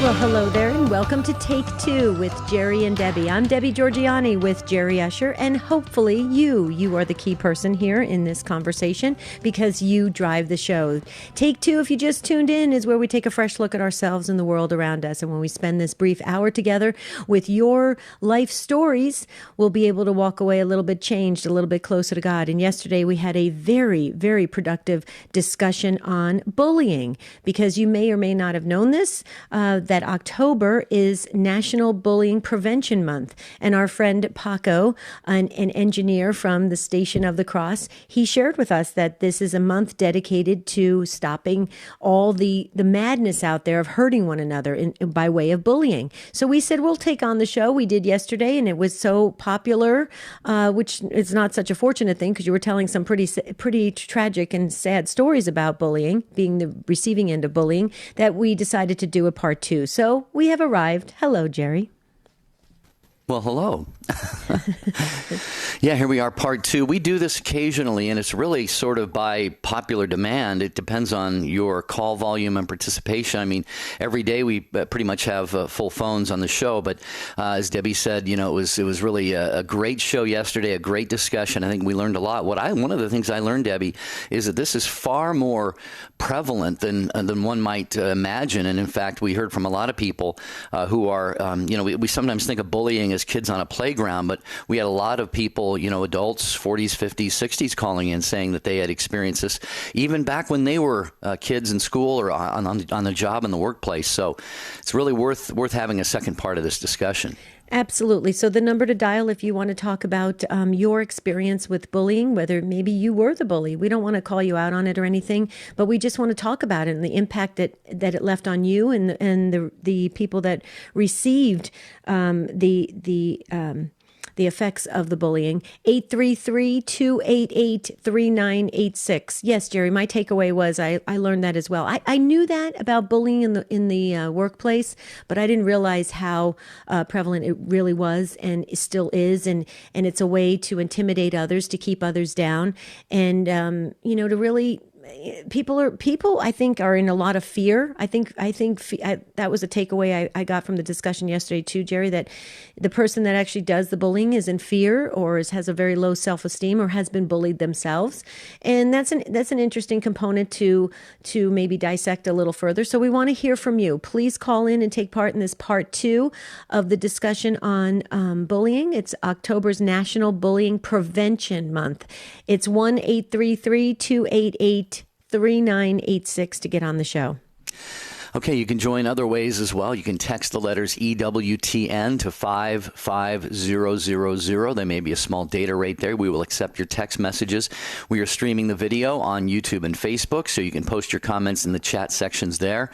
Well, hello there, and welcome to Take Two with Jerry and Debbie. I'm Debbie Georgiani with Jerry Usher, and hopefully you are the key person here in this conversation because you drive the show. Take Two, if you just tuned in, is where we take a fresh look at ourselves and the world around us. And when we spend this brief hour together with your life stories, we'll be able to walk away a little bit changed, a little bit closer to God. And yesterday we had a very, very productive discussion on bullying, because you may or may not have known this, that October is National Bullying Prevention Month. And our friend Paco, an engineer from the Station of the Cross, he shared with us that this is a month dedicated to stopping all the madness out there of hurting one another by way of bullying. So we said, we'll take on the show. We did yesterday, and it was so popular, which is not such a fortunate thing because you were telling some pretty tragic and sad stories about bullying, being the receiving end of bullying, that we decided to do a part two. So we have arrived. Hello, Jerry. Well, hello. Yeah, here we are, part two. We do this occasionally, and it's really sort of by popular demand. It depends on your call volume and participation. I mean, every day we pretty much have full phones on the show. But as Debbie said, you know, it was really a great show yesterday, a great discussion. I think we learned a lot. One of the things I learned, Debbie, is that this is far more prevalent than one might imagine. And in fact, we heard from a lot of people who are, we sometimes think of bullying as kids on a playground, but we had a lot of people, adults, 40s, 50s, 60s calling in saying that they had experienced this even back when they were kids in school or on the job in the workplace. So it's really worth having a second part of this discussion. Absolutely. So the number to dial if you want to talk about your experience with bullying, whether maybe you were the bully. We don't want to call you out on it or anything, but we just want to talk about it and the impact that it left on you and the people that received the effects of the bullying. 833-288-3986. Yes, Jerry, my takeaway was I learned that as well. I knew that about bullying in the workplace, but I didn't realize how prevalent it really was and it still is. And it's a way to intimidate others, to keep others down, and to really. People, I think, are in a lot of fear. I think that was a takeaway I got from the discussion yesterday too, Jerry, that the person that actually does the bullying is in fear or has a very low self-esteem or has been bullied themselves. And that's an interesting component to maybe dissect a little further. So we want to hear from you. Please call in and take part in this part two of the discussion on bullying. It's October's National Bullying Prevention Month. It's 1-833-288-3986 to get on the show. Okay, you can join other ways as well. You can text the letters EWTN to 55000. There may be a small data rate there. We will accept your text messages. We are streaming the video on YouTube and Facebook, so you can post your comments in the chat sections there.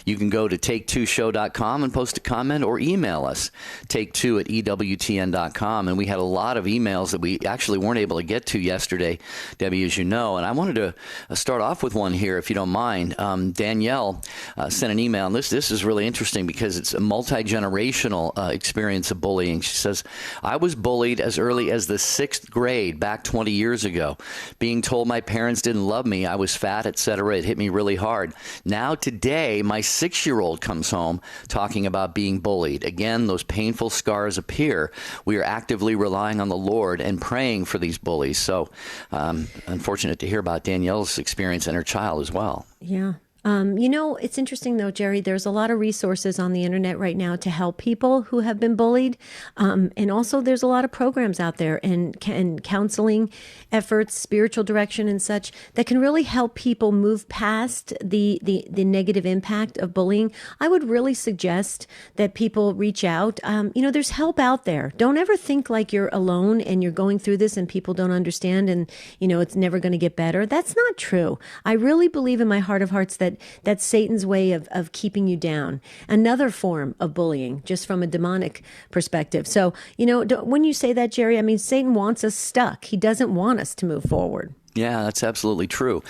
You can go to take2show.com and post a comment, or email us, take2@EWTN.com. And we had a lot of emails that we actually weren't able to get to yesterday, Debbie, as you know. And I wanted to start off with one here, if you don't mind. Danielle sent an email, and this is really interesting because it's a multi-generational experience of bullying. She says, I was bullied as early as the 6th grade back 20 years ago. Being told my parents didn't love me, I was fat, etc. It hit me really hard. Now today, my 6-year-old comes home talking about being bullied. Again, those painful scars appear. We are actively relying on the Lord and praying for these bullies. So unfortunate to hear about Danielle's experience and her child as well. Yeah. It's interesting, though, Jerry, there's a lot of resources on the internet right now to help people who have been bullied. And also there's a lot of programs out there and counseling efforts, spiritual direction and such that can really help people move past the negative impact of bullying. I would really suggest that people reach out. There's help out there. Don't ever think like you're alone and you're going through this and people don't understand and, it's never going to get better. That's not true. I really believe in my heart of hearts that that's Satan's way of keeping you down. Another form of bullying, just from a demonic perspective. So, when you say that, Jerry, I mean, Satan wants us stuck. He doesn't want us to move forward. Yeah, that's absolutely true.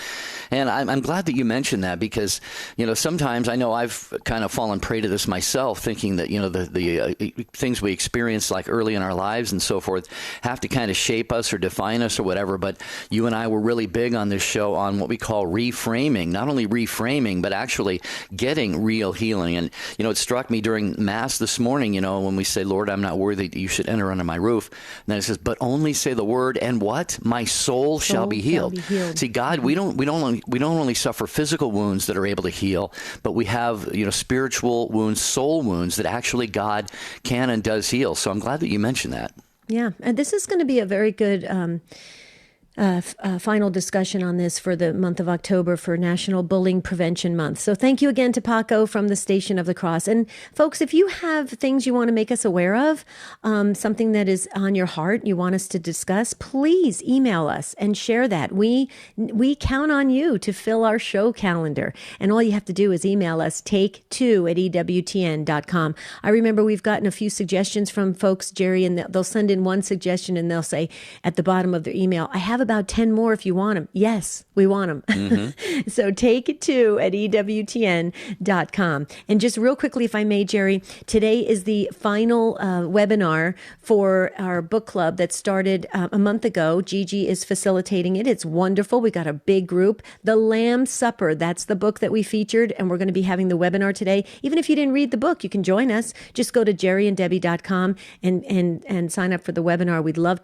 And I'm glad that you mentioned that because, sometimes I know I've kind of fallen prey to this myself, thinking that, the things we experience like early in our lives and so forth have to kind of shape us or define us or whatever. But you and I were really big on this show on what we call reframing, not only reframing, but actually getting real healing. And, it struck me during Mass this morning, when we say, Lord, I'm not worthy that you should enter under my roof. And then it says, but only say the word and what? My soul shall be healed. See, God, we don't only suffer physical wounds that are able to heal, but we have, spiritual wounds, soul wounds that actually God can and does heal. So I'm glad that you mentioned that. Yeah. And this is going to be a very good final discussion on this for the month of October for National Bullying Prevention Month. So thank you again to Paco from the Station of the Cross. And folks, if you have things you want to make us aware of, something that is on your heart you want us to discuss, please email us and share that. We count on you to fill our show calendar. And all you have to do is email us, take2@EWTN.com. I remember we've gotten a few suggestions from folks, Jerry, and they'll send in one suggestion and they'll say at the bottom of their email, I have about 10 more if you want them. Yes, we want them. Mm-hmm. So take2@EWTN.com. And just real quickly, if I may, Jerry, today is the final webinar for our book club that started a month ago. Gigi is facilitating it. It's wonderful. We got a big group. The Lamb's Supper, that's the book that we featured, and we're going to be having the webinar today. Even if you didn't read the book, you can join us. Just go to jerryanddebbie.com and sign up for the webinar. We'd love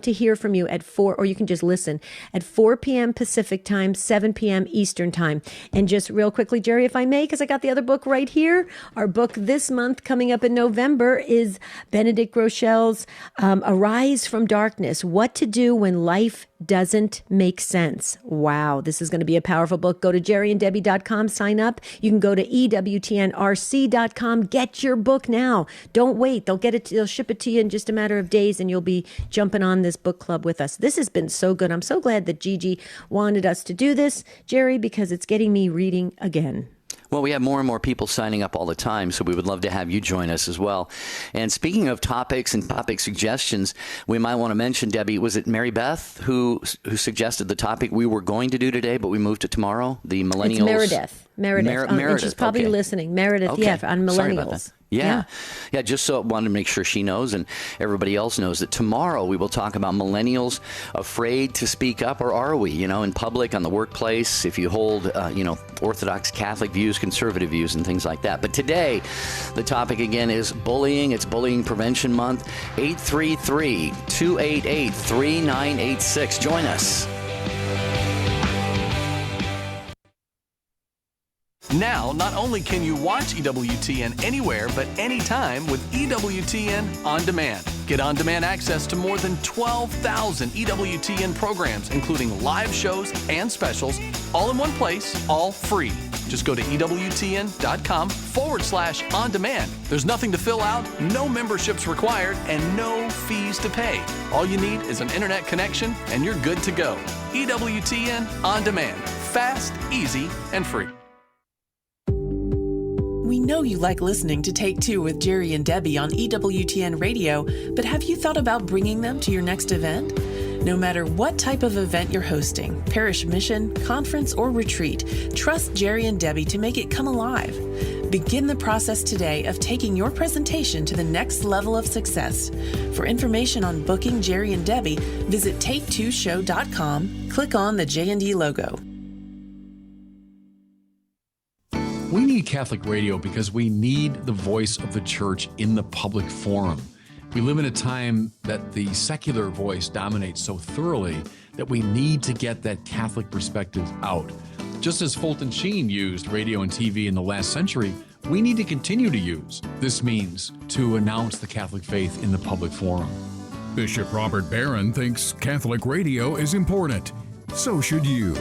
to hear from you at 4, or you can just listen at 4 p.m. Pacific time, 7 p.m. Eastern time. And just real quickly, Jerry, if I may, because I got the other book right here. Our book this month coming up in November is Benedict Rochelle's Arise from Darkness, What to Do When Life Doesn't Make Sense. Wow, this is going to be a powerful book. Go to jerryanddebbie.com, sign up. You can go to EWTNRC.com. Get your book now. Don't wait. They'll ship it to you in just a matter of days, and you'll be jumping on this book club with us. This has been so good. I'm so glad that Gigi wanted us to do this, Jerry, because it's getting me reading again. Well, we have more and more people signing up all the time, so we would love to have you join us as well. And speaking of topics and topic suggestions, we might want to mention, Debbie, was it Mary Beth who suggested the topic we were going to do today, but we moved to tomorrow? The millennials. It's Meredith. Meredith. And she's probably listening. Meredith, okay. Yeah, on millennials. Sorry about that. Yeah, just so I wanted to make sure she knows and everybody else knows that tomorrow we will talk about millennials afraid to speak up, or are we, in public, on the workplace, if you hold, Orthodox Catholic views, conservative views, and things like that. But today, the topic again is bullying. It's Bullying Prevention Month. 833-288-3986. Join us. Now, not only can you watch EWTN anywhere but anytime with EWTN On Demand. Get on-demand access to more than 12,000 EWTN programs, including live shows and specials, all in one place, all free. Just go to EWTN.com/on-demand. There's nothing to fill out, no memberships required, and no fees to pay. All you need is an internet connection, and you're good to go. EWTN On Demand. Fast, easy, and free. We know you like listening to Take Two with Jerry and Debbie on EWTN Radio, but have you thought about bringing them to your next event? No matter what type of event you're hosting, parish mission, conference, or retreat, trust Jerry and Debbie to make it come alive. Begin the process today of taking your presentation to the next level of success. For information on booking Jerry and Debbie, visit take2show.com, click on the J&D logo. We need Catholic radio because we need the voice of the church in the public forum. We live in a time that the secular voice dominates so thoroughly that we need to get that Catholic perspective out. Just as Fulton Sheen used radio and TV in the last century, we need to continue to use this means to announce the Catholic faith in the public forum. Bishop Robert Barron thinks Catholic radio is important. So should you.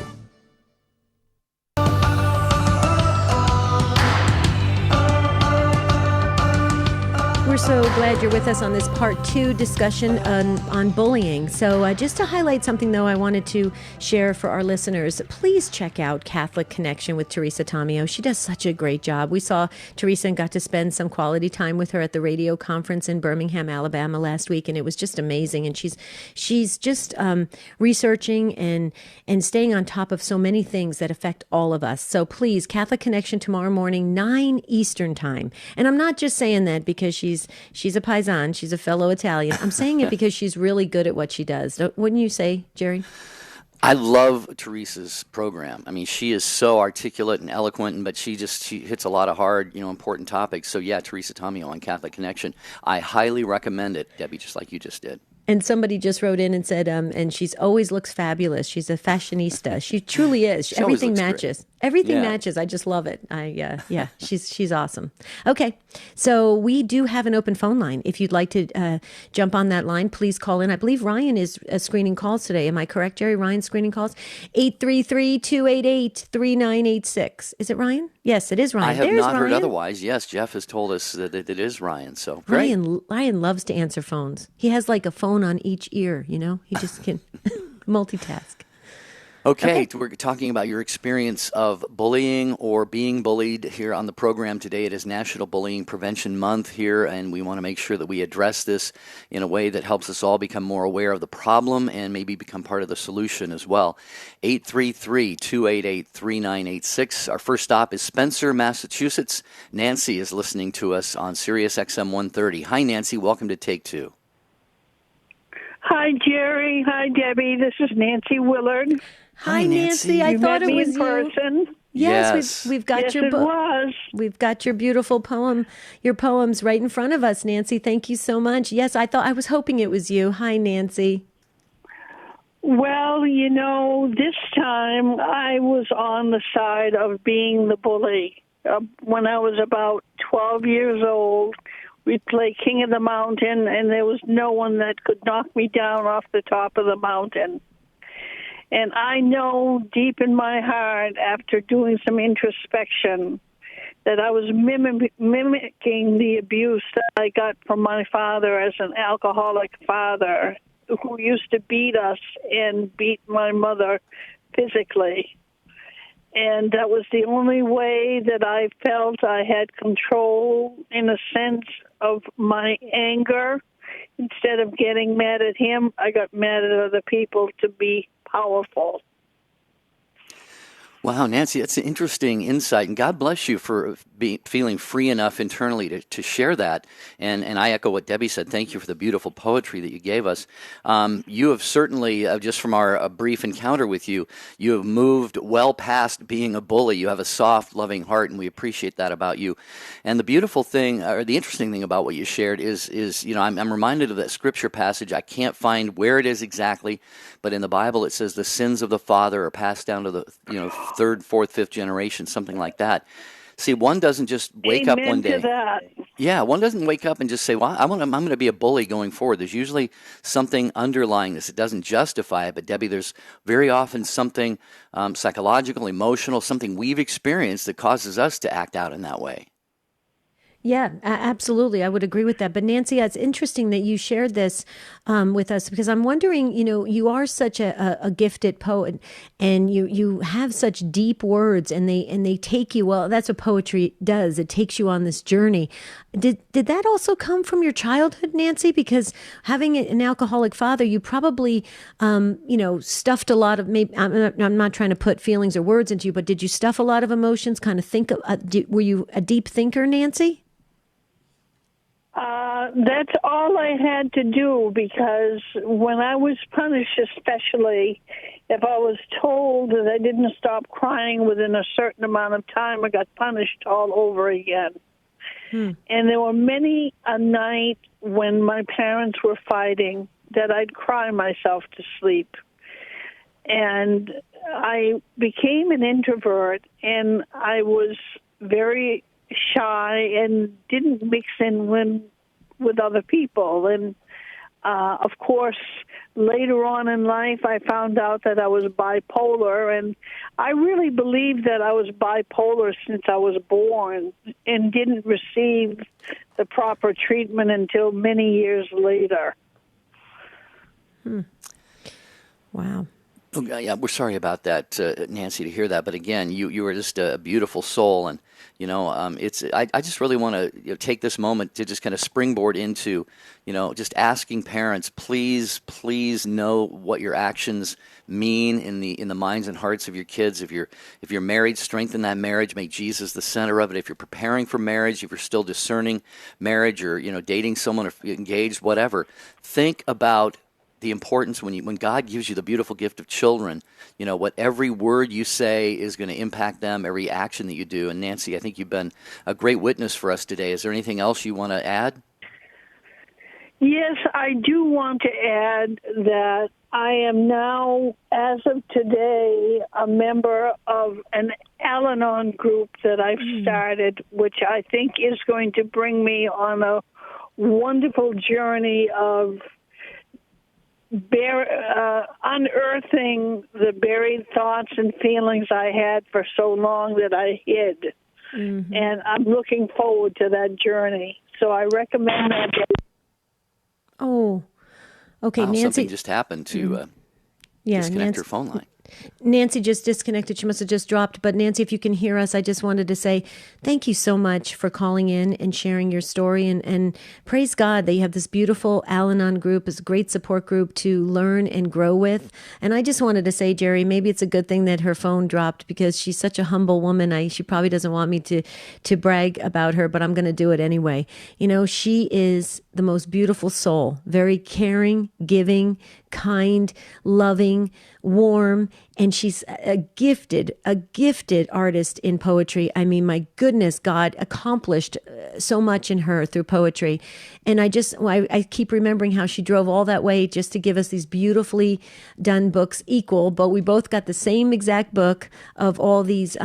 We're so glad you're with us on this part 2 discussion on bullying. So just to highlight something, though, I wanted to share for our listeners, please check out Catholic Connection with Teresa Tomeo. She does such a great job. We saw Teresa and got to spend some quality time with her at the radio conference in Birmingham, Alabama last week, and it was just amazing. And she's just researching and staying on top of so many things that affect all of us. So please, Catholic Connection tomorrow morning, 9 Eastern time. And I'm not just saying that because she's a paisan, she's a fellow Italian. I'm saying it because she's really good at what she does. Wouldn't you say, Jerry? I love Teresa's program. I mean, she is so articulate and eloquent, but she hits a lot of hard, important topics. So yeah, Teresa Tomeo on Catholic Connection. I highly recommend it, Debbie, just like you just did. And somebody just wrote in and said, and she's always looks fabulous. She's a fashionista. She truly is. Everything matches. Great. Everything matches. I just love it. She's awesome. Okay, so we do have an open phone line. If you'd like to jump on that line, please call in. I believe Ryan is screening calls today. Am I correct, Jerry? Ryan's screening calls. 833-288-3986. Is it Ryan? Yes, it is Ryan. I have not heard otherwise. Yes, Jeff has told us that it is Ryan. So great. Ryan loves to answer phones. He has like a phone on each ear, He just can multitask. Okay, we're talking about your experience of bullying or being bullied here on the program today. It is National Bullying Prevention Month here, and we want to make sure that we address this in a way that helps us all become more aware of the problem and maybe become part of the solution as well. 833-288-3986. Our first stop is Spencer, Massachusetts. Nancy is listening to us on Sirius XM 130. Hi, Nancy. Welcome to Take Two. Hi, Jerry. Hi, Debbie. This is Nancy Willard. Hi, Nancy. I thought it was in person. Yes, we've got your book. Was. We've got your beautiful poem, your poems right in front of us, Nancy. Thank you so much. Yes, I was hoping it was you. Hi, Nancy. Well, this time I was on the side of being the bully. When I was about 12 years old, we'd play King of the Mountain, and there was no one that could knock me down off the top of the mountain. And I know deep in my heart, after doing some introspection, that I was mimicking the abuse that I got from my father as an alcoholic father who used to beat us and beat my mother physically. And that was the only way that I felt I had control, in a sense, of my anger. Instead of getting mad at him, I got mad at other people to be powerful. Wow, Nancy, that's an interesting insight, and God bless you for feeling free enough internally to share that. And I echo what Debbie said. Thank you for the beautiful poetry that you gave us. You have certainly, just from our brief encounter with you, you have moved well past being a bully. You have a soft, loving heart, and we appreciate that about you. And the beautiful thing, or the interesting thing about what you shared is I'm reminded of that scripture passage. I can't find where it is exactly, but in the Bible it says the sins of the father are passed down to the third, fourth, fifth generation, something like that. See, one doesn't just wake up one day. To that. Yeah, one doesn't wake up and just say, well, I'm going to be a bully going forward. There's usually something underlying this. It doesn't justify it, but Debbie, there's very often something psychological, emotional, something we've experienced that causes us to act out in that way. Yeah, absolutely. I would agree with that. But Nancy, it's interesting that you shared this with us, because I'm wondering, you are such a gifted poet, and you have such deep words, and they take you, well, that's what poetry does. It takes you on this journey. Did that also come from your childhood, Nancy? Because having an alcoholic father, you probably, stuffed a lot of, maybe, I'm not trying to put feelings or words into you, but did you stuff a lot of emotions, kind of think, were you a deep thinker, Nancy? That's all I had to do, because when I was punished, especially if I was told that I didn't stop crying within a certain amount of time, I got punished all over again. And there were many a night when my parents were fighting that I'd cry myself to sleep. And I became an introvert, and I was very shy and didn't mix in with other people. And Of course, later on in life, I found out that I was bipolar, and I really believed that I was bipolar since I was born and didn't receive the proper treatment until many years later. Wow. Yeah, we're sorry about that, Nancy, to hear that. But again, you are just a beautiful soul, and it's. I just really want to take this moment to just kind of springboard into, just asking parents, please know what your actions mean in the minds and hearts of your kids. If you're married, strengthen that marriage. Make Jesus the center of it. If you're preparing for marriage, if you're still discerning marriage, or dating someone, or engaged, whatever, think about the importance when God gives you the beautiful gift of children, what every word you say is going to impact them, every action that you do. And Nancy, I think you've been a great witness for us today. Is there anything else you want to add? Yes, I do want to add that I am now, as of today, a member of an Al-Anon group that I've started, which I think is going to bring me on a wonderful journey of unearthing the buried thoughts and feelings I had for so long that I hid. Mm-hmm. And I'm looking forward to that journey. So I recommend that. Oh, okay. Wow, Nancy, something just happened to disconnect Nancy, her phone line. Nancy just disconnected. She must have just dropped. But Nancy, if you can hear us, I just wanted to say thank you so much for calling in and sharing your story. And praise God that you have this beautiful Al-Anon group, this great support group to learn and grow with. And I just wanted to say, Jerry, maybe it's a good thing that her phone dropped, because she's such a humble woman. She probably doesn't want me to brag about her, but I'm going to do it anyway. She is the most beautiful soul, very caring, giving, kind, loving, warm, and she's a gifted artist in poetry. I mean, my goodness, God accomplished so much in her through poetry. And I keep remembering how she drove all that way just to give us these beautifully done books, equal, but we both got the same exact book of all these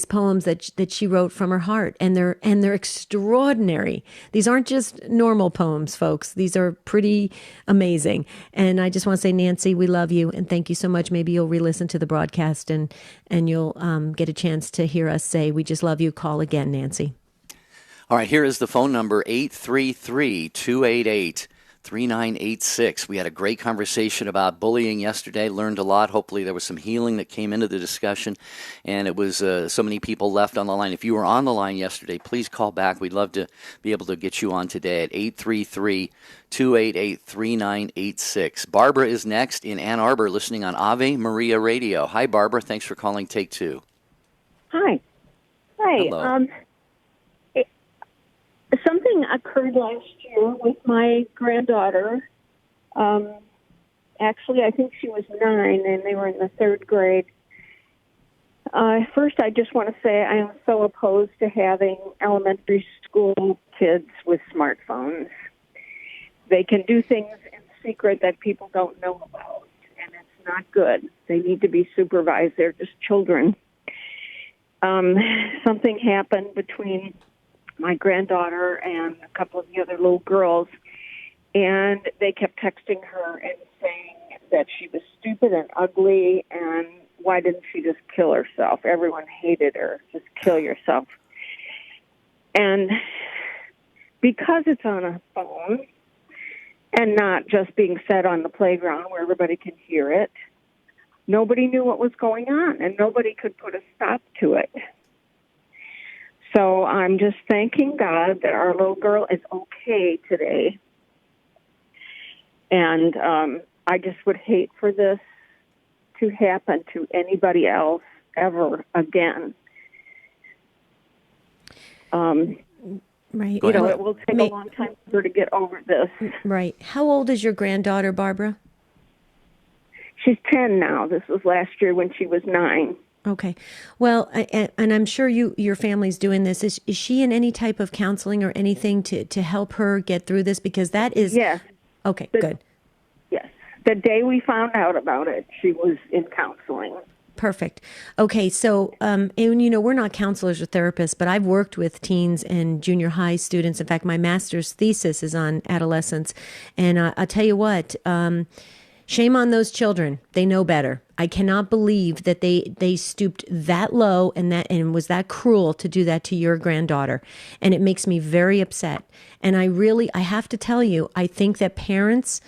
poems that she wrote from her heart, and they're extraordinary. These aren't just normal poems, folks. These are pretty amazing. And I just want to say, Nancy, we love you, and thank you so much. Maybe you'll re-listen to the broadcast and you'll get a chance to hear us say, we just love you. Call again, Nancy. All right, here is the phone number, 833-288-3986. We had a great conversation about bullying yesterday, learned a lot. Hopefully there was some healing that came into the discussion, and it was so many people left on the line. If you were on the line yesterday, please call back. We'd love to be able to get you on today at 833-288-3986. Barbara is next in Ann Arbor, listening on Ave Maria Radio. Hi, Barbara. Thanks for calling Take Two. Hi. Hello. Something occurred last year with my granddaughter. Actually, I think she was 9, and they were in the 3rd grade. First, I just want to say I am so opposed to having elementary school kids with smartphones. They can do things in secret that people don't know about, and it's not good. They need to be supervised. They're just children. Something happened between my granddaughter and a couple of the other little girls, and they kept texting her and saying that she was stupid and ugly, and why didn't she just kill herself? Everyone hated her. Just kill yourself. And because it's on a phone and not just being said on the playground where everybody can hear it, nobody knew what was going on, and nobody could put a stop to it. So I'm just thanking God that our little girl is okay today. And I just would hate for this to happen to anybody else ever again. Right. It will take a long time for her to get over this. Right. How old is your granddaughter, Barbara? She's 10 now. This was last year when she was 9. Okay. Well, and I'm sure your family's doing this. Is she in any type of counseling or anything to help her get through this? Because that is... Yes. Okay, good. Yes. The day we found out about it, she was in counseling. Perfect. Okay, so and we're not counselors or therapists, but I've worked with teens and junior high students. In fact, my master's thesis is on adolescence, and I'll tell you what. Shame on those children. They know better. I cannot believe that they stooped that low and was that cruel to do that to your granddaughter. And it makes me very upset. And I have to tell you, I think that parents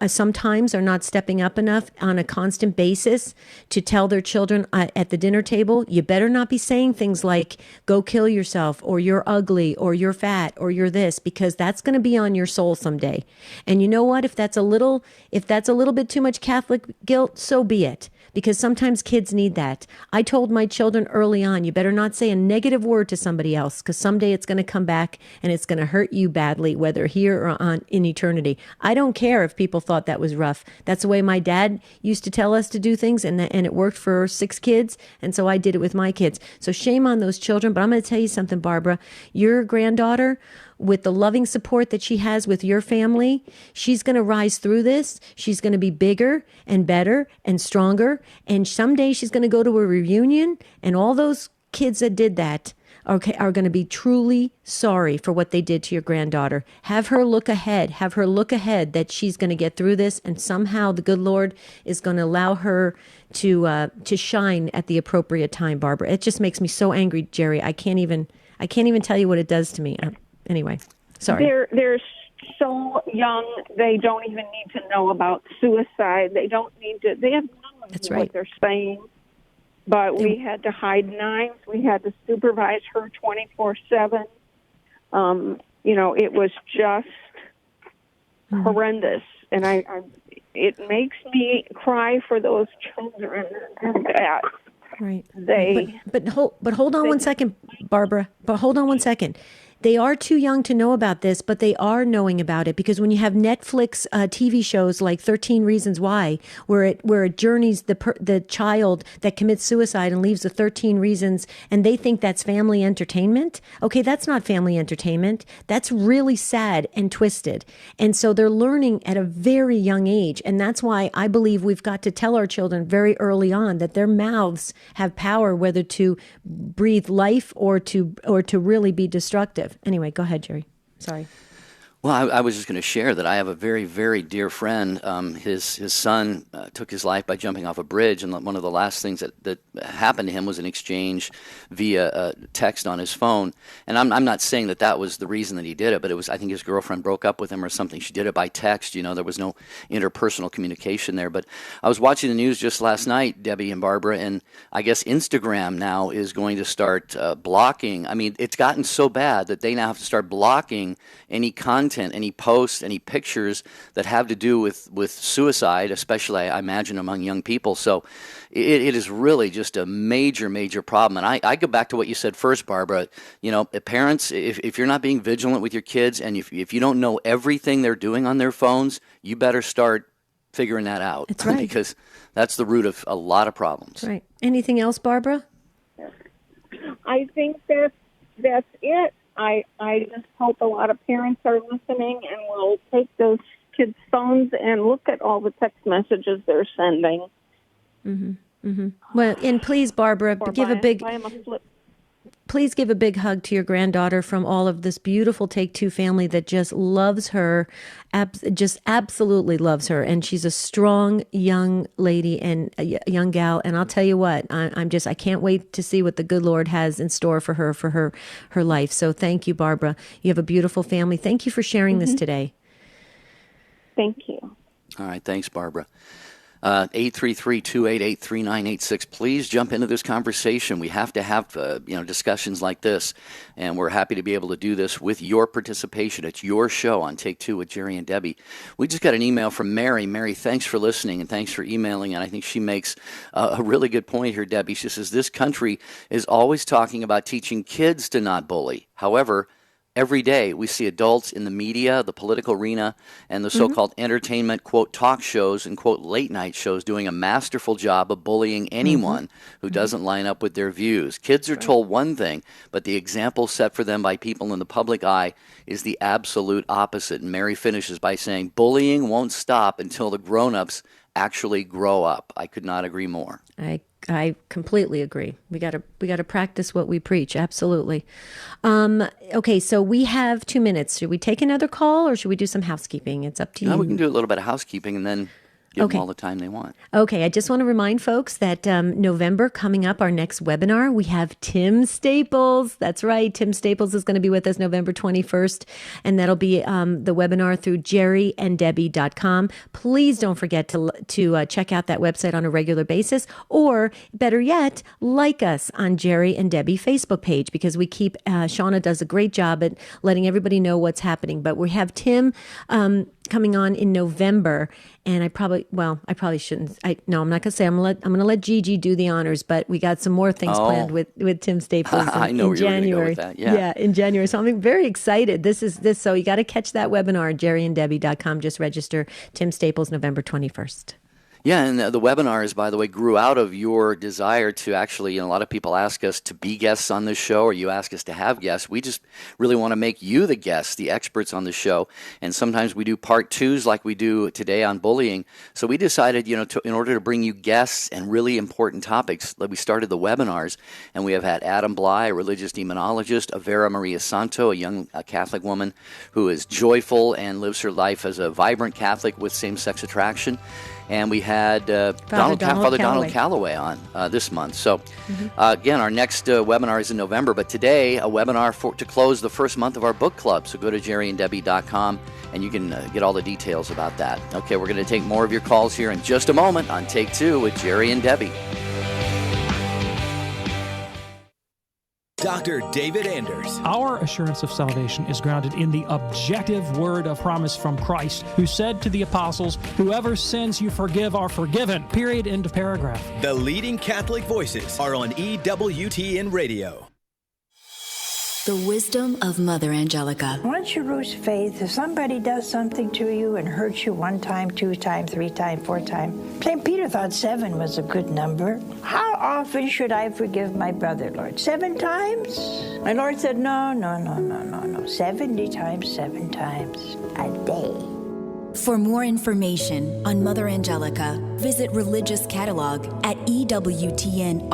sometimes are not stepping up enough on a constant basis to tell their children at the dinner table, you better not be saying things like, go kill yourself, or you're ugly, or you're fat, or you're this, because that's going to be on your soul someday. And you know what? If that's a little bit too much Catholic guilt, so be it. Because sometimes kids need that. I told my children early on, you better not say a negative word to somebody else, because someday it's going to come back and it's going to hurt you badly, whether here or in eternity. I don't care if people thought that was rough. That's the way my dad used to tell us to do things, and it worked for 6 kids, and so I did it with my kids. So shame on those children, but I'm going to tell you something, Barbara. Your granddaughter, with the loving support that she has with your family, she's going to rise through this. She's going to be bigger and better and stronger. And someday she's going to go to a reunion, and all those kids that did that are going to be truly sorry for what they did to your granddaughter. Have her look ahead. Have her look ahead that she's going to get through this, and somehow the good Lord is going to allow her to shine at the appropriate time, Barbara. It just makes me so angry, Jerry. I can't even tell you what it does to me. Anyway, sorry. They're so young. They don't even need to know about suicide. They don't need to. They have no idea what they're saying. But we had to hide knives. We had to supervise her 24/7. It was just horrendous, and it makes me cry for those children that. Right. But hold on one second, Barbara. But hold on one second. They are too young to know about this, but they are knowing about it, because when you have Netflix TV shows like 13 Reasons Why, where it journeys the child that commits suicide and leaves the 13 reasons, and they think that's family entertainment. Okay, that's not family entertainment. That's really sad and twisted. And so they're learning at a very young age, and that's why I believe we've got to tell our children very early on that their mouths have power, whether to breathe life or to really be destructive. Anyway, go ahead, Jerry. Sorry. Well, I was just going to share that I have a very, very dear friend. His son took his life by jumping off a bridge, and one of the last things that happened to him was an exchange via text on his phone. And I'm not saying that was the reason that he did it, but I think his girlfriend broke up with him or something. She did it by text. There was no interpersonal communication there. But I was watching the news just last night, Debbie and Barbara, and I guess Instagram now is going to start blocking. I mean, it's gotten so bad that they now have to start blocking any content, any posts, any pictures that have to do with suicide, especially I imagine among young people. So it is really just a major, major problem. And I go back to what you said first, Barbara. Parents, if you're not being vigilant with your kids, and if you don't know everything they're doing on their phones, you better start figuring that out. That's right. Because that's the root of a lot of problems. That's right. Anything else, Barbara? I think that's it. I just hope a lot of parents are listening and will take those kids' phones and look at all the text messages they're sending. Mm-hmm. Mm-hmm. Well, and please, Barbara, please give a big hug to your granddaughter from all of this beautiful Take Two family that just loves her, just absolutely loves her. And she's a strong young lady and a young gal. And I'll tell you what, I can't wait to see what the good Lord has in store for her life. So thank you, Barbara. You have a beautiful family. Thank you for sharing this today. Thank you. All right. Thanks, Barbara. 833-288-3986. Please jump into this conversation. We have to have discussions like this, and we're happy to be able to do this with your participation. It's your show on Take Two with Jerry and Debbie. We just got an email from Mary. Mary, thanks for listening and thanks for emailing, and I think she makes a really good point here, Debbie. She says, this country is always talking about teaching kids to not bully. However, every day we see adults in the media, the political arena, and the so-called entertainment, quote, talk shows and, quote, late night shows doing a masterful job of bullying anyone who doesn't line up with their views. Kids are told one thing, but the example set for them by people in the public eye is the absolute opposite. And Mary finishes by saying, bullying won't stop until the grown-ups actually grow up. I could not agree more. I I completely agree. We got to practice what we preach. Absolutely. Okay, so we have 2 minutes. Should we take another call or should we do some housekeeping? It's up to you. No, we can do a little bit of housekeeping and then give them all the time they want. Okay, I just want to remind folks that November coming up, our next webinar, we have Tim Staples. That's right. Tim Staples is going to be with us November 21st, and that'll be the webinar through jerryanddebbie.com. Please don't forget to check out that website on a regular basis, or better yet, like us on Jerry and Debbie Facebook page, because we keep, Shauna does a great job at letting everybody know what's happening. But we have Tim coming on in November, and I probably shouldn't. No, I'm not going to say. I'm going to let Gigi do the honors, but we got some more things planned with Tim Staples I know in January. You're going to go with that. Yeah, in January. So I'm very excited. So you got to catch that webinar at jerryanddebbie.com. Just register. Tim Staples, November 21st. Yeah, and the webinars, by the way, grew out of your desire to actually, a lot of people ask us to be guests on this show, or you ask us to have guests. We just really want to make you the guests, the experts on the show. And sometimes we do part twos like we do today on bullying. So we decided, in order to bring you guests and really important topics, we started the webinars. And we have had Adam Bly, a religious demonologist, Vera Maria Santo, a young Catholic woman who is joyful and lives her life as a vibrant Catholic with same-sex attraction. And we had Father Donald Calloway on this month. So, again, our next webinar is in November. But today, a webinar to close the first month of our book club. So go to jerryanddebbie.com, and you can get all the details about that. Okay, we're going to take more of your calls here in just a moment on Take Two with Jerry and Debbie. Dr. David Anders. Our assurance of salvation is grounded in the objective word of promise from Christ, who said to the apostles, "Whoever sins you forgive are forgiven." Period. End of paragraph. The leading Catholic voices are on EWTN Radio. The wisdom of Mother Angelica. Once you lose faith, if somebody does something to you and hurts you 1 time, 2 times, 3 times, 4 times, St. Peter thought 7 was a good number. How often should I forgive my brother, Lord? 7 times? My Lord said, no. 70 times, 7 times a day. For more information on Mother Angelica, visit Religious Catalog at EWTNRC.com.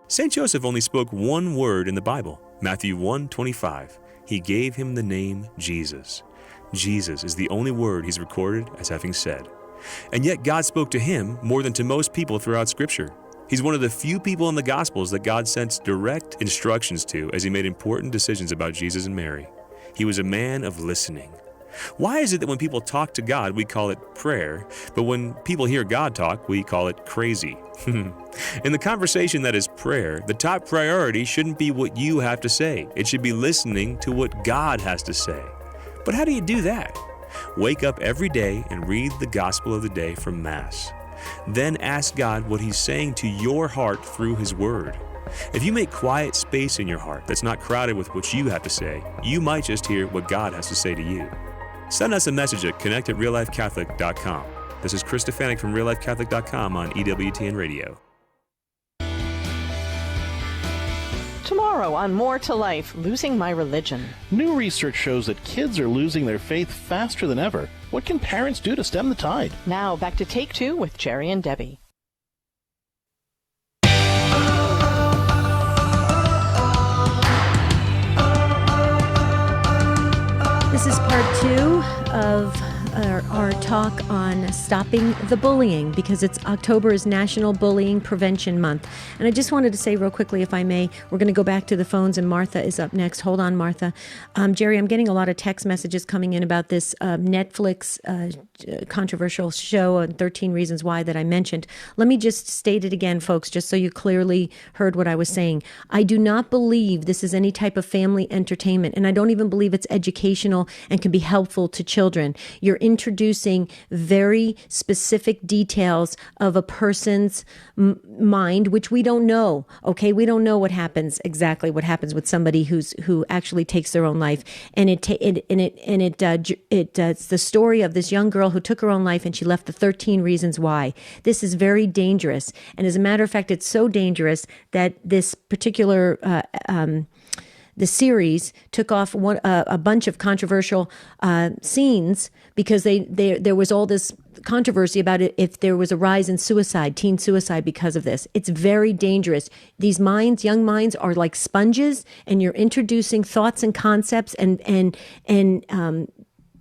St. Joseph only spoke one word in the Bible, Matthew 1:25. He gave him the name Jesus. Jesus is the only word he's recorded as having said. And yet God spoke to him more than to most people throughout Scripture. He's one of the few people in the Gospels that God sent direct instructions to as he made important decisions about Jesus and Mary. He was a man of listening. Why is it that when people talk to God, we call it prayer, but when people hear God talk, we call it crazy? In the conversation that is prayer, the top priority shouldn't be what you have to say. It should be listening to what God has to say. But how do you do that? Wake up every day and read the Gospel of the day from Mass. Then ask God what He's saying to your heart through His Word. If you make quiet space in your heart that's not crowded with what you have to say, you might just hear what God has to say to you. Send us a message at connect@reallifecatholic.com. This is Chris Stefanik from reallifecatholic.com on EWTN Radio. Tomorrow on More to Life, Losing My Religion. New research shows that kids are losing their faith faster than ever. What can parents do to stem the tide? Now, back to Take Two with Jerry and Debbie. This is part 2 of our talk on stopping the bullying, because October is National Bullying Prevention Month. And I just wanted to say real quickly, if I may, we're going to go back to the phones, and Martha is up next. Hold on, Martha. Jerry, I'm getting a lot of text messages coming in about this Netflix controversial show on 13 Reasons Why that I mentioned. Let me just state it again, folks, just so you clearly heard what I was saying. I do not believe this is any type of family entertainment, and I don't even believe it's educational and can be helpful to children. You're introducing very specific details of a person's mind, which we don't know. Okay, we don't know what happens with somebody who actually takes their own life, and it's the story of this young girl who took her own life, and she left the 13 reasons why. This is very dangerous, and as a matter of fact, it's so dangerous that this particular the series took off a bunch of controversial scenes because there was all this controversy about it if there was a rise in suicide, teen suicide because of this. It's very dangerous. These minds, young minds, are like sponges, and you're introducing thoughts and concepts and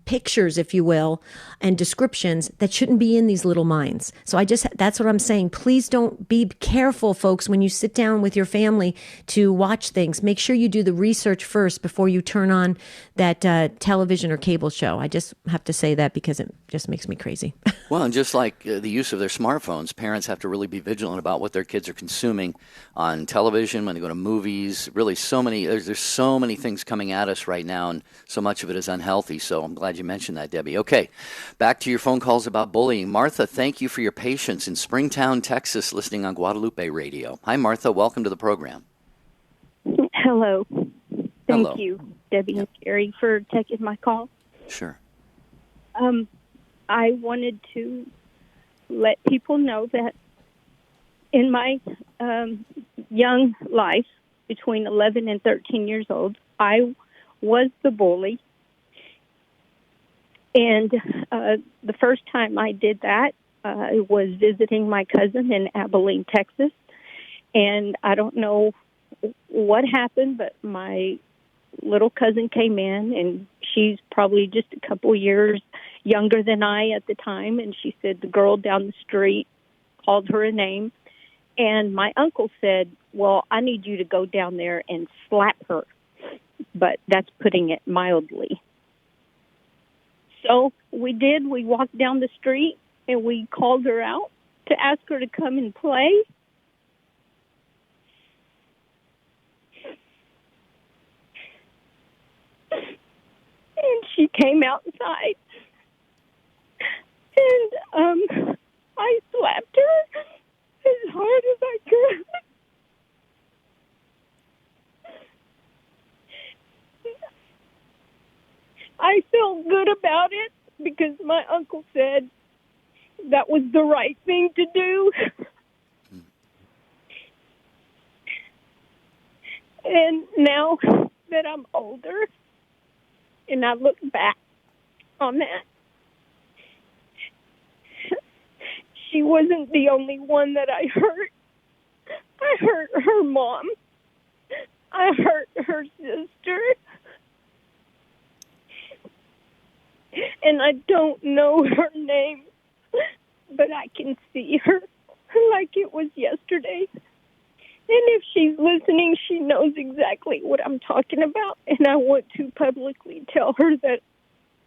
pictures, if you will, and descriptions that shouldn't be in these little minds. So that's what I'm saying. Please be careful, folks, when you sit down with your family to watch things. Make sure you do the research first before you turn on that television or cable show. I just have to say that because it just makes me crazy. Well, and just like the use of their smartphones, parents have to really be vigilant about what their kids are consuming on television, when they go to movies. Really, there's so many things coming at us right now, and so much of it is unhealthy. So I'm glad you mentioned that, Debbie. Okay, back to your phone calls about bullying. Martha, thank you for your patience in Springtown, Texas, listening on Guadalupe Radio. Hi, Martha. Welcome to the program. Hello. Thank Hello. you, Debbie and Jerry, for taking my call. Sure. I wanted to let people know that in my young life, between 11 and 13 years old, I was the bully. And the first time I did that, I was visiting my cousin in Abilene, Texas. And I don't know what happened, but my little cousin came in, and she's probably just a couple years younger than I at the time. And she said the girl down the street called her a name. And my uncle said, well, I need you to go down there and slap her. But that's putting it mildly. So we did. We walked down the street, and we called her out to ask her to come and play. And she came outside, and I slapped her as hard as I could. I felt good about it because my uncle said that was the right thing to do. And now that I'm older and I look back on that, she wasn't the only one that I hurt. I hurt her mom. I hurt her sister. And I don't know her name, but I can see her like it was yesterday. And if she's listening, she knows exactly what I'm talking about. And I want to publicly tell her that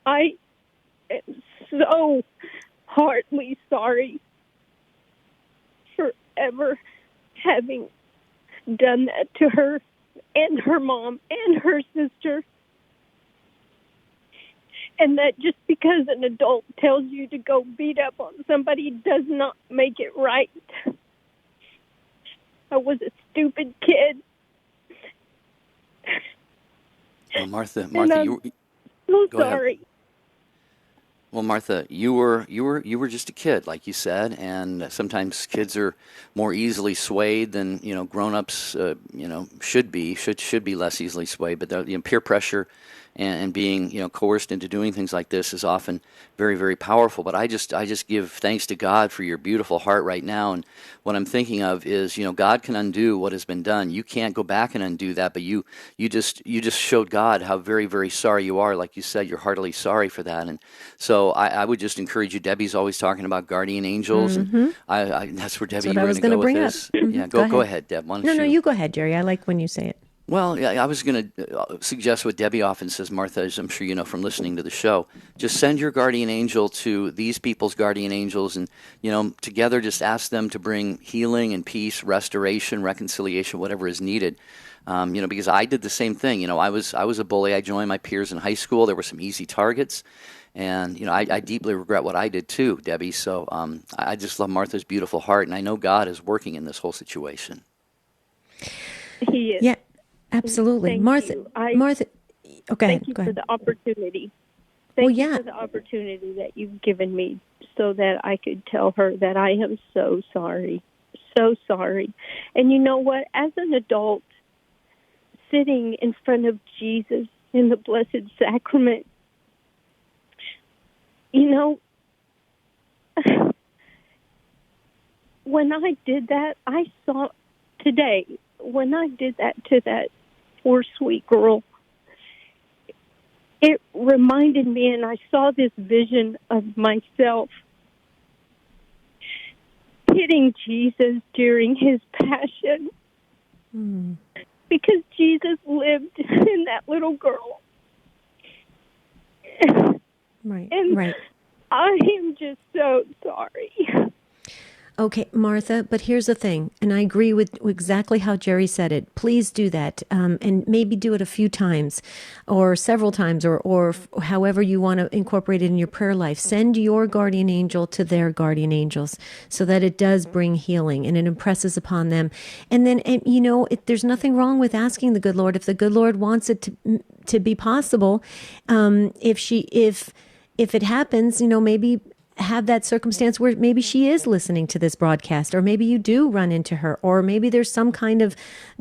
I am so heartily sorry for ever having done that to her and her mom and her sister. And that just because an adult tells you to go beat up on somebody does not make it right. I was a stupid kid. Well, Martha, I'm so sorry. Ahead. Well, Martha, you were just a kid, like you said, and sometimes kids are more easily swayed than grown-ups should be less easily swayed. But the peer pressure and being coerced into doing things like this is often very, very powerful. But I just give thanks to God for your beautiful heart right now. And what I'm thinking of is God can undo what has been done. You can't go back and undo that, but you just showed God how very, very sorry you are. Like you said, you're heartily sorry for that. And so I would just encourage you. Debbie's always talking about guardian angels, and that's where Debbie, you were going to go with this. Yeah, go ahead, Deb. No, you go ahead, Jerry. I like when you say it. Well, yeah, I was going to suggest what Debbie often says, Martha, as I'm sure you know from listening to the show. Just send your guardian angel to these people's guardian angels, and together just ask them to bring healing and peace, restoration, reconciliation, whatever is needed. Because I did the same thing. I was a bully. I joined my peers in high school. There were some easy targets, and I deeply regret what I did too, Debbie. So I just love Martha's beautiful heart, and I know God is working in this whole situation. He is. Yeah. Absolutely. Thank Martha, you. Martha, okay. Thank you for the opportunity. Thank you for the opportunity that you've given me so that I could tell her that I am so sorry. So sorry. And you know what? As an adult, sitting in front of Jesus in the Blessed Sacrament. You know, when I did that, I saw today, when I did that to that poor sweet girl, it reminded me, and I saw this vision of myself hitting Jesus during his passion. Because Jesus lived in that little girl. Right, and right. I am just so sorry. Okay, Martha, but here's the thing, and I agree with exactly how Jerry said it. Please do that, and maybe do it a few times or several times or however you want to incorporate it in your prayer life. Send your guardian angel to their guardian angels so that it does bring healing and it impresses upon them. And then, there's nothing wrong with asking the good Lord. If the good Lord wants it to be possible, if it happens, maybe have that circumstance where maybe she is listening to this broadcast, or maybe you do run into her, or maybe there's some kind of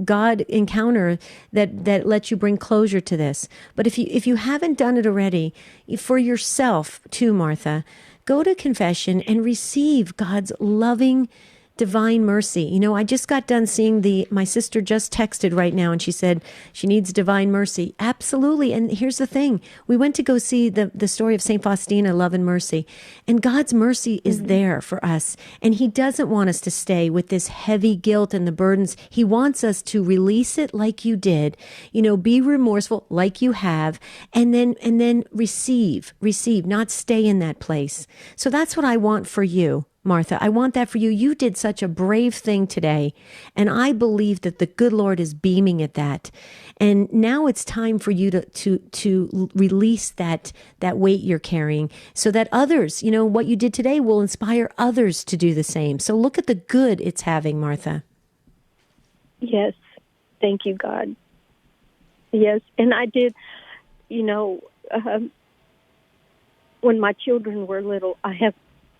God encounter that lets you bring closure to this. But if you haven't done it already, for yourself too, Martha, go to confession and receive God's loving divine mercy. I just got done seeing my sister just texted right now, and she said she needs divine mercy. Absolutely. And here's the thing. We went to go see the story of St. Faustina, Love and Mercy. And God's mercy is there for us. And he doesn't want us to stay with this heavy guilt and the burdens. He wants us to release it like you did, be remorseful like you have, and then receive, not stay in that place. So that's what I want for you, Martha. I want that for you. You did such a brave thing today, and I believe that the good Lord is beaming at that. And now it's time for you to release that weight you're carrying, so that others, what you did today will inspire others to do the same. So look at the good it's having, Martha. Yes. Thank you, God. Yes. And I did, when my children were little, I have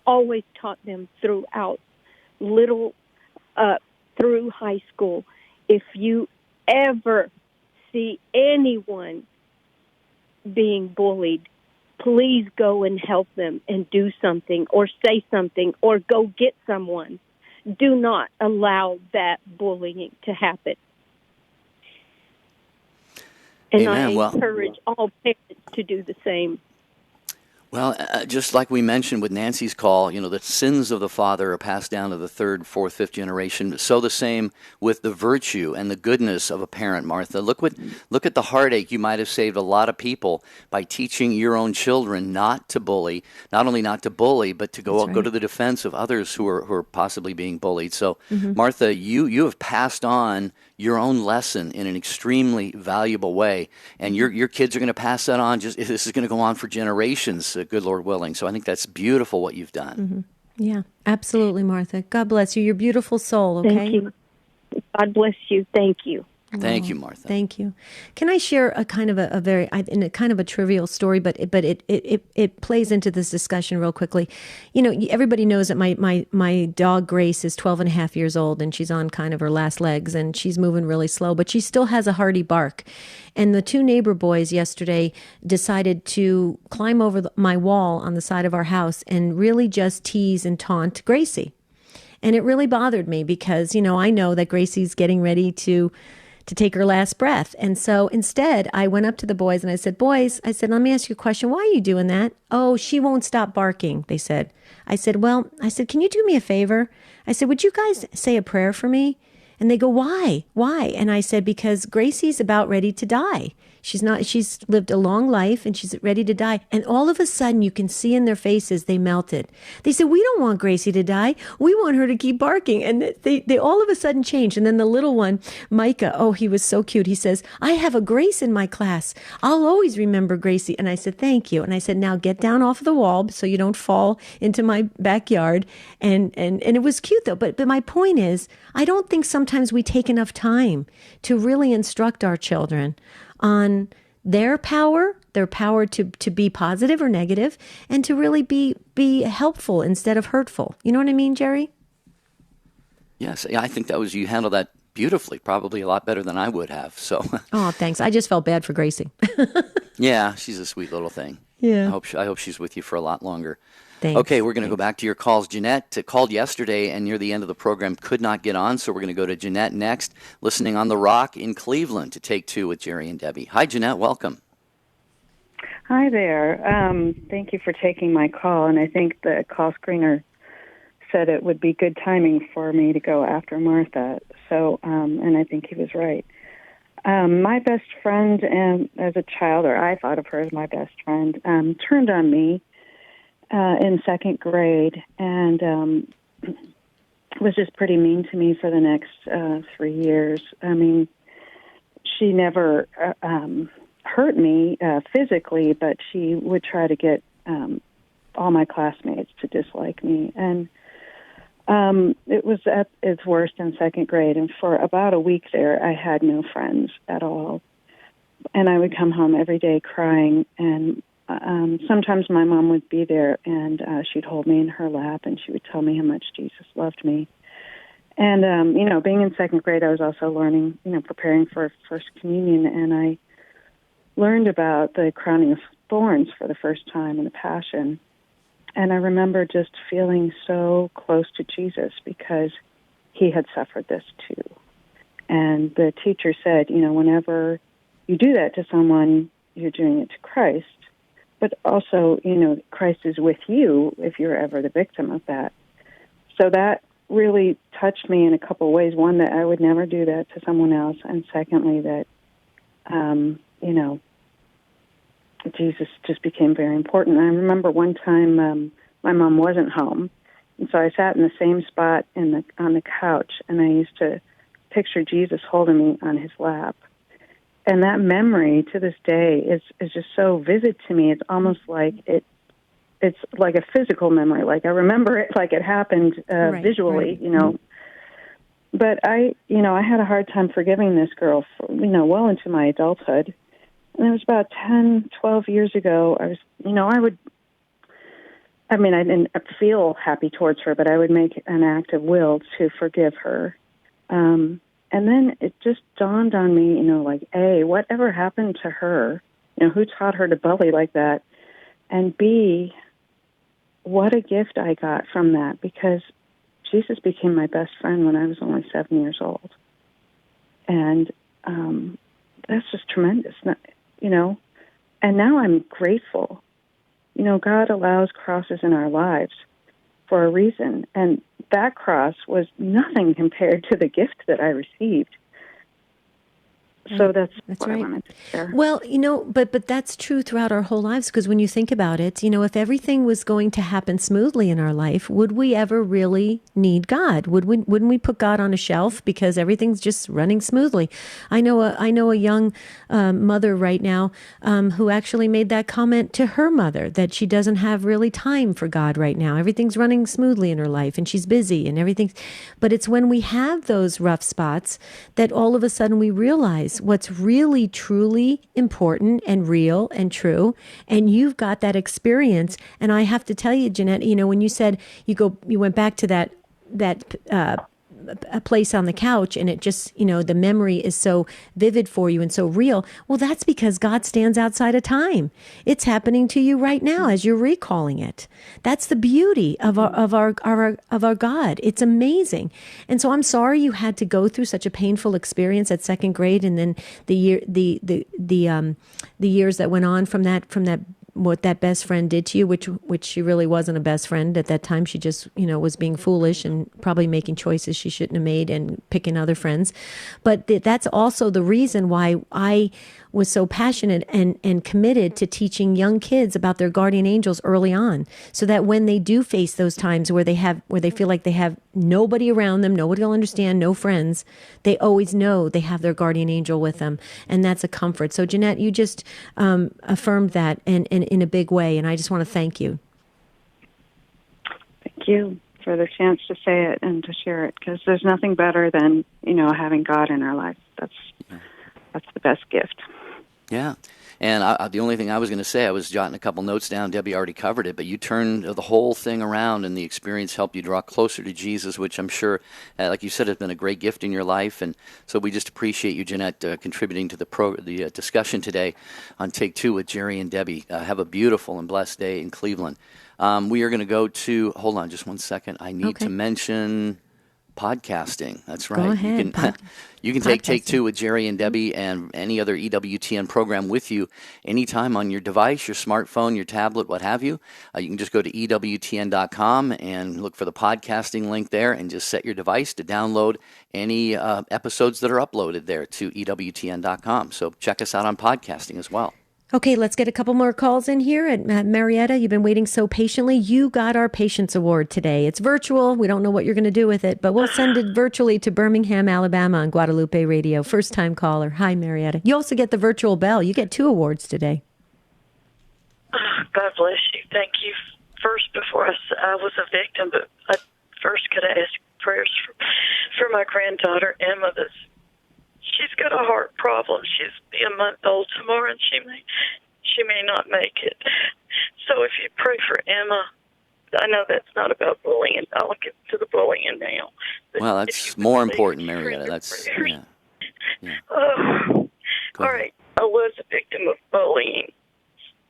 always taught them through high school. If you ever see anyone being bullied, please go and help them and do something or say something or go get someone. Do not allow that bullying to happen. And Amen. I encourage all parents to do the same. Well, just like we mentioned with Nancy's call, the sins of the father are passed down to the third, fourth, fifth generation. So the same with the virtue and the goodness of a parent, Martha. Look at the heartache. You might have saved a lot of people by teaching your own children not to bully, not only not to bully, but to go to the defense of others who are possibly being bullied. So, Martha, you have passed on your own lesson in an extremely valuable way, and your kids are going to pass that on. This is going to go on for generations, good Lord willing. So I think that's beautiful what you've done. Yeah, absolutely, Martha. God bless you. You're a beautiful soul. Okay. Thank you. God bless you. Thank you. Thank you, Martha. Thank you. Can I share a kind of a trivial story, but it plays into this discussion real quickly. Everybody knows that my dog Grace is 12 and a half years old, and she's on kind of her last legs, and she's moving really slow, but she still has a hearty bark. And the two neighbor boys yesterday decided to climb over my wall on the side of our house and really just tease and taunt Gracie. And it really bothered me because, I know that Gracie's getting ready to take her last breath. And so instead, I went up to the boys and I said, boys, let me ask you a question. Why are you doing that? Oh, she won't stop barking, they said. I said, can you do me a favor? I said, would you guys say a prayer for me? And they go, why? Why? And I said, because Gracie's about ready to die. She's lived a long life and she's ready to die. And all of a sudden you can see in their faces, they melted. They said, we don't want Gracie to die. We want her to keep barking. And they all of a sudden changed. And then the little one, Micah, he was so cute. He says, I have a Grace in my class. I'll always remember Gracie. And I said, thank you. And I said, now get down off of the wall so you don't fall into my backyard. And it was cute though. But my point is, I don't think sometimes we take enough time to really instruct our children on their power to be positive or negative, and to really be helpful instead of hurtful. You know what I mean, Jerry? Yes, I think you handled that beautifully, probably a lot better than I would have. So, Oh, thanks. I just felt bad for Gracie. yeah, she's a sweet little thing. Yeah. I hope she's with you for a lot longer. Thanks. Okay, we're going to go back to your calls. Jeanette called yesterday and near the end of the program could not get on, so we're going to go to Jeanette next, listening on The Rock in Cleveland to Take Two with Jerry and Debbie. Hi, Jeanette. Welcome. Hi there. Thank you for taking my call, and I think the call screener said it would be good timing for me to go after Martha. So, and I think he was right. My best friend, as a child, or I thought of her as my best friend, turned on me in second grade and was just pretty mean to me for the next 3 years. I mean, she never hurt me physically, but she would try to get all my classmates to dislike me. And it was at its worst in second grade, and for about a week there, I had no friends at all. And I would come home every day crying, and sometimes my mom would be there, and she'd hold me in her lap, and she would tell me how much Jesus loved me. And, being in second grade, I was also learning, preparing for First Communion, and I learned about the crowning of thorns for the first time in the Passion. And I remember just feeling so close to Jesus because he had suffered this too. And the teacher said, whenever you do that to someone, you're doing it to Christ. But also, Christ is with you if you're ever the victim of that. So that really touched me in a couple of ways. One, that I would never do that to someone else. And secondly, that, Jesus just became very important. And I remember one time my mom wasn't home, and so I sat in the same spot on the couch, and I used to picture Jesus holding me on his lap. And that memory to this day is just so vivid to me. It's almost like it's like a physical memory. Like I remember it like it happened visually, right. But I had a hard time forgiving this girl for, well into my adulthood. And it was about 10, 12 years ago. I didn't feel happy towards her, but I would make an act of will to forgive her. And then it just dawned on me, like, A, whatever happened to her? Who taught her to bully like that? And B, what a gift I got from that, because Jesus became my best friend when I was only 7 years old. And that's just tremendous, And now I'm grateful. God allows crosses in our lives for a reason. And that cross was nothing compared to the gift that I received. So that's what right. I wanted to share. Well, but that's true throughout our whole lives, because when you think about it, if everything was going to happen smoothly in our life, would we ever really need God? Wouldn't we put God on a shelf because everything's just running smoothly? I know a young mother right now who actually made that comment to her mother, that she doesn't have really time for God right now. Everything's running smoothly in her life, and she's busy and everything. But it's when we have those rough spots that all of a sudden we realize what's really, truly important and real and true. And you've got that experience. And I have to tell you, Jeanette, when you said you went back to that a place on the couch, and it just, the memory is so vivid for you and so real. Well, that's because God stands outside of time. It's happening to you right now as you're recalling it. That's the beauty of our God. It's amazing. And so I'm sorry you had to go through such a painful experience at second grade, and then the years that went on from that what that best friend did to you, which she really wasn't a best friend at that time. She just, was being foolish and probably making choices she shouldn't have made and picking other friends. But that's also the reason why I was so passionate and committed to teaching young kids about their guardian angels early on, so that when they do face those times where they feel like they have nobody around them, nobody will understand, no friends, they always know they have their guardian angel with them, and that's a comfort. So Jeanette, you just affirmed that in a big way, and I just want to thank you. Thank you for the chance to say it and to share it, because there's nothing better than having God in our life. That's the best gift. Yeah. And the only thing I was going to say, I was jotting a couple notes down. Debbie already covered it, but you turned the whole thing around, and the experience helped you draw closer to Jesus, which I'm sure, like you said, has been a great gift in your life. And so we just appreciate you, Jeanette, contributing to the discussion today on Take Two with Jerry and Debbie. Have a beautiful and blessed day in Cleveland. We are going to go to, hold on just one second. I need to mention podcasting. That's right. Go ahead. You can take Two with Jerry and Debbie and any other EWTN program with you anytime on your device, your smartphone, your tablet, what have you. You can just go to EWTN.com and look for the podcasting link there and just set your device to download any episodes that are uploaded there to EWTN.com. So check us out on podcasting as well. Okay, let's get a couple more calls in here. Marietta, you've been waiting so patiently. You got our Patience Award today. It's virtual. We don't know what you're going to do with it, but we'll send it virtually to Birmingham, Alabama on Guadalupe Radio. First-time caller. Hi, Marietta. You also get the virtual bell. You get 2 awards today. God bless you. Thank you. First, before I was a victim, but I first could ask prayers for my granddaughter, Emma. She's got a heart problem. She's be a month old tomorrow, and she may not make it. So if you pray for Emma, I know that's not about bullying. I'll get to the bullying now. Well, that's more important, Marietta. That's yeah. All right. I was a victim of bullying,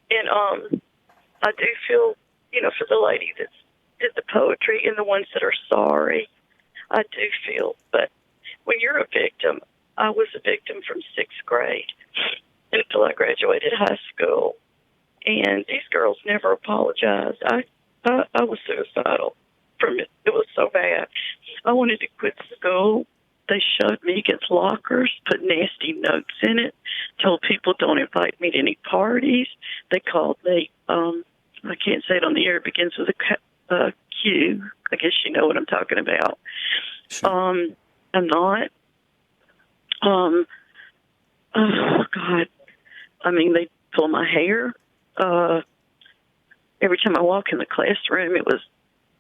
and I do feel, for the lady that did the poetry and the ones that are sorry, I do feel. But when you're a victim, I was a victim from 6th grade until I graduated high school, and these girls never apologized. I was suicidal from it. It was so bad. I wanted to quit school. They shoved me against lockers, put nasty notes in it, told people don't invite me to any parties. They called me, I can't say it on the air, it begins with a Q. I guess you know what I'm talking about. Sure. I'm not. Oh, God. I mean, they pull my hair. Every time I walk in the classroom, it was,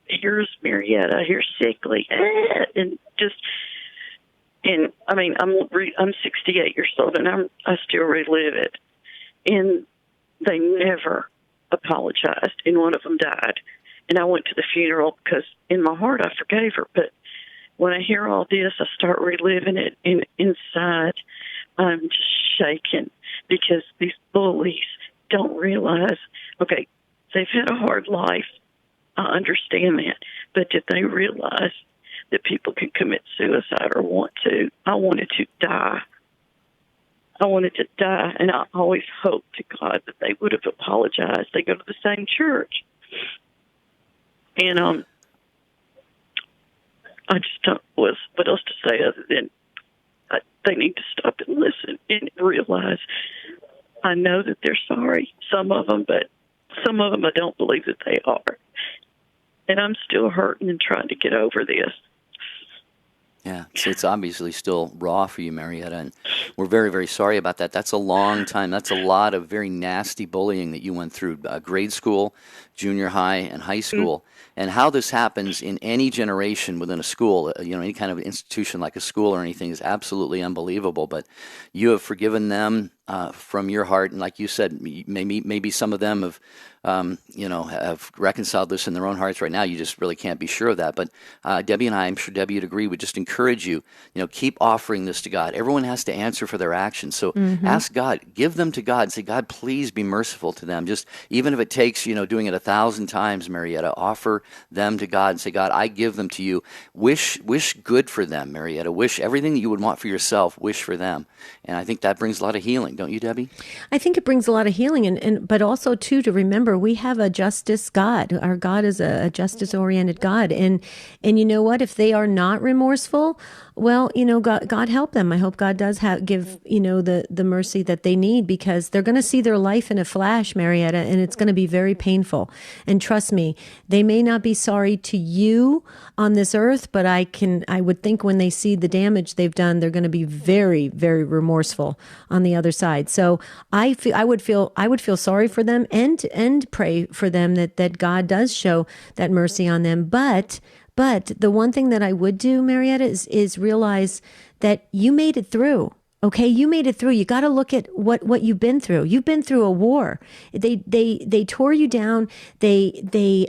here's Marietta, here's sickly, and I mean, I'm 68 years old, and I still relive it. And they never apologized, and one of them died. And I went to the funeral because in my heart I forgave her, but when I hear all this, I start reliving it, and inside I'm just shaking because these bullies don't realize, okay, they've had a hard life. I understand that. But did they realize that people can commit suicide or want to? I wanted to die. And I always hoped to God that they would have apologized. They go to the same church. And I just don't know what else to say other than they need to stop and listen and realize I know that they're sorry, some of them, but some of them I don't believe that they are. And I'm still hurting and trying to get over this. Yeah, it's obviously still raw for you, Marietta, and we're very, very sorry about that. That's a long time. That's a lot of very nasty bullying that you went through, grade school, junior high, and high school. Mm-hmm. And how this happens in any generation within a school, any kind of institution like a school or anything is absolutely unbelievable. But you have forgiven them from your heart, and like you said, maybe some of them have reconciled this in their own hearts right now. You just really can't be sure of that. But Debbie and I'm sure Debbie would agree, would just encourage you, keep offering this to God. Everyone has to answer for their actions. So ask God, give them to God, and say, God, please be merciful to them. Just even if it takes, doing it 1,000 times, Marietta, offer them to God and say, God, I give them to you. Wish good for them, Marietta. Wish everything that you would want for yourself, wish for them. And I think that brings a lot of healing, don't you, Debbie? I think it brings a lot of healing, but also, too, to remember we have a justice God. Our God is a justice-oriented God. And you know what? If they are not remorseful, well, God help them. I hope God does give, the mercy that they need, because they're going to see their life in a flash, Marietta, and it's going to be very painful. And trust me, they may not be sorry to you on this earth, but I would think when they see the damage they've done, they're going to be very, very remorseful on the other side. So I would feel sorry for them and pray for them that God does show that mercy on them. But the one thing that I would do, Marietta, is realize that you made it through. Okay, you made it through. You got to look at what you've been through. You've been through a war. They tore you down. They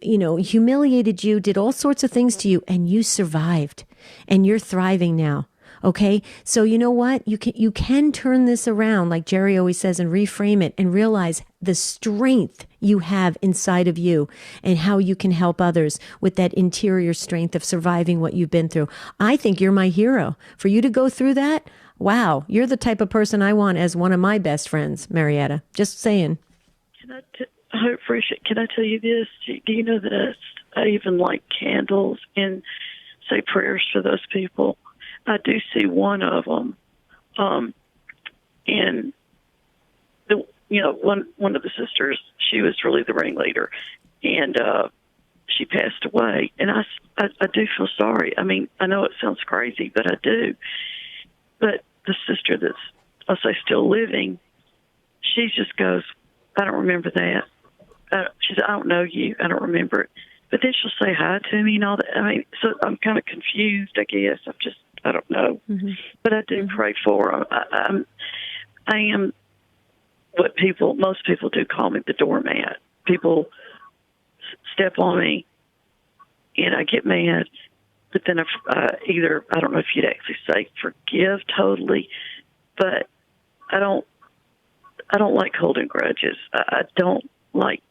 humiliated you, did all sorts of things to you, and you survived. And you're thriving now. Okay, so you know what? You can turn this around, like Jerry always says, and reframe it and realize the strength you have inside of you and how you can help others with that interior strength of surviving what you've been through. I think you're my hero. For you to go through that, wow, you're the type of person I want as one of my best friends, Marietta. Just saying. I appreciate. Can I tell you this? Do you know that I even light candles and say prayers for those people? I do see one of them, and one of the sisters. She was really the ringleader, and she passed away. And I do feel sorry. I mean, I know it sounds crazy, but I do. But the sister that's, I'll say, still living, she just goes, I don't remember that. She said, I don't know you. I don't remember it. But then she'll say hi to me and all that. I mean, so I'm kind of confused, I guess. I don't know. Mm-hmm. But I do pray for them. I am what most people do call me, the doormat. People step on me, and I get mad. But then either, I don't know if you'd actually say forgive totally, but I don't like holding grudges. I don't like,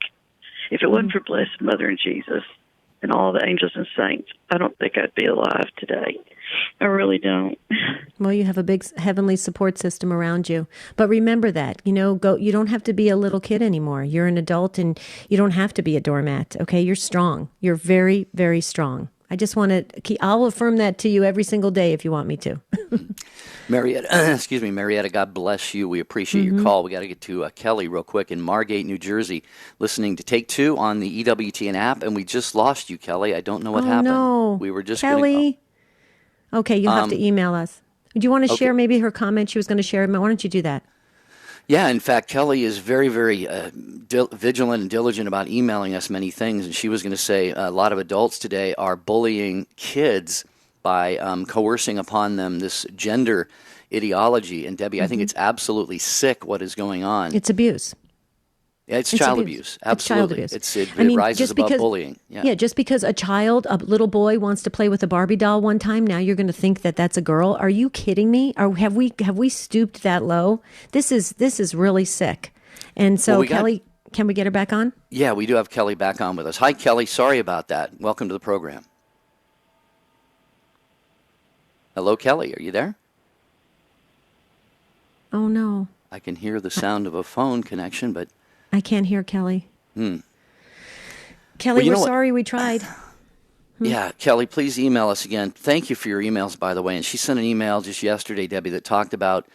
if it wasn't for Blessed Mother and Jesus and all the angels and saints, I don't think I'd be alive today. I really don't. Well, you have a big heavenly support system around you. But remember that, you don't have to be a little kid anymore. You're an adult and you don't have to be a doormat. Okay. You're strong. You're very, very strong. I just want to, I'll affirm that to you every single day if you want me to. Marietta, God bless you. We appreciate your call. We got to get to Kelly real quick in Margate, New Jersey, listening to Take Two on the EWTN app, and we just lost you, Kelly. I don't know what happened. No. We were just Kelly. Okay, you'll have to email us. Do you want to share maybe her comment she was going to share? Why don't you do that? Yeah, in fact, Kelly is very, very vigilant and diligent about emailing us many things, and she was going to say a lot of adults today are bullying kids by coercing upon them this gender ideology. And Debbie, I think it's absolutely sick what is going on. It's abuse. Yeah, it's child abuse. Absolutely. It's child abuse. It rises above bullying. Yeah, just because a little boy wants to play with a Barbie doll one time, now you're going to think that that's a girl. Are you kidding me? Or have we stooped that low? This is really sick. And so, Kelly, can we get her back on? Yeah, we do have Kelly back on with us. Hi, Kelly. Sorry about that. Welcome to the program. Hello, Kelly. Are you there? Oh, no. I can hear the sound of a phone connection, but I can't hear Kelly. Kelly, we're sorry we tried. Yeah, Kelly, please email us again. Thank you for your emails, by the way. And she sent an email just yesterday, Debbie, that talked about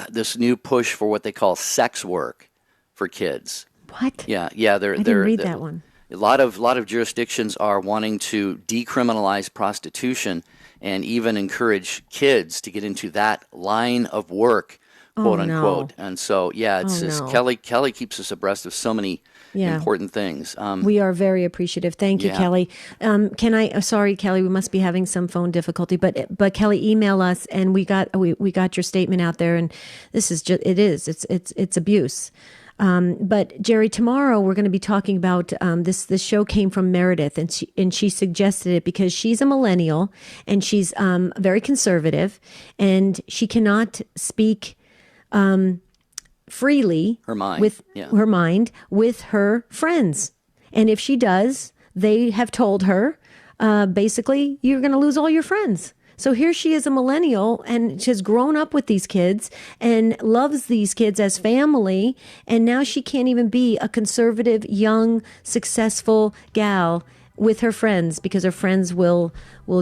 this new push for what they call sex work for kids. What? Yeah. I didn't read that one. A lot of jurisdictions are wanting to decriminalize prostitution and even encourage kids to get into that line of work, quote unquote. No. And so, Kelly keeps us abreast of so many important things. We are very appreciative. Thank you, Kelly. Sorry, Kelly, we must be having some phone difficulty, but Kelly, email us, and we got your statement out there, and this is just, it's abuse. But Jerry, tomorrow we're going to be talking about this show came from Meredith, and she suggested it because she's a millennial and she's very conservative, and she cannot speak freely her mind with her friends. And if she does, they have told her basically you're going to lose all your friends. So here she is, a millennial, and she's grown up with these kids and loves these kids as family. And now she can't even be a conservative, young, successful gal with her friends because her friends will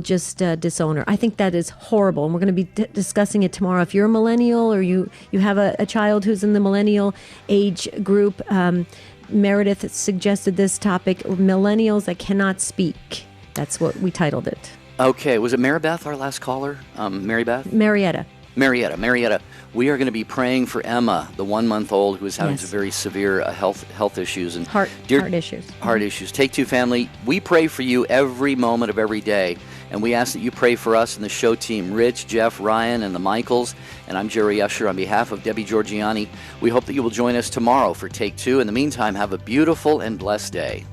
just disown her. I think that is horrible. And we're going to be discussing it tomorrow. If you're a millennial or you have a child who's in the millennial age group, Meredith suggested this topic, millennials that cannot speak. That's what we titled it. Okay, was it Maribeth, our last caller? Marybeth? Marietta. We are going to be praying for Emma, the 1-month-old who is having some very severe health issues and heart issues. Heart issues. Take Two family, we pray for you every moment of every day. And we ask that you pray for us and the show team, Rich, Jeff, Ryan, and the Michaels. And I'm Jerry Usher on behalf of Debbie Georgianni. We hope that you will join us tomorrow for Take Two. In the meantime, have a beautiful and blessed day.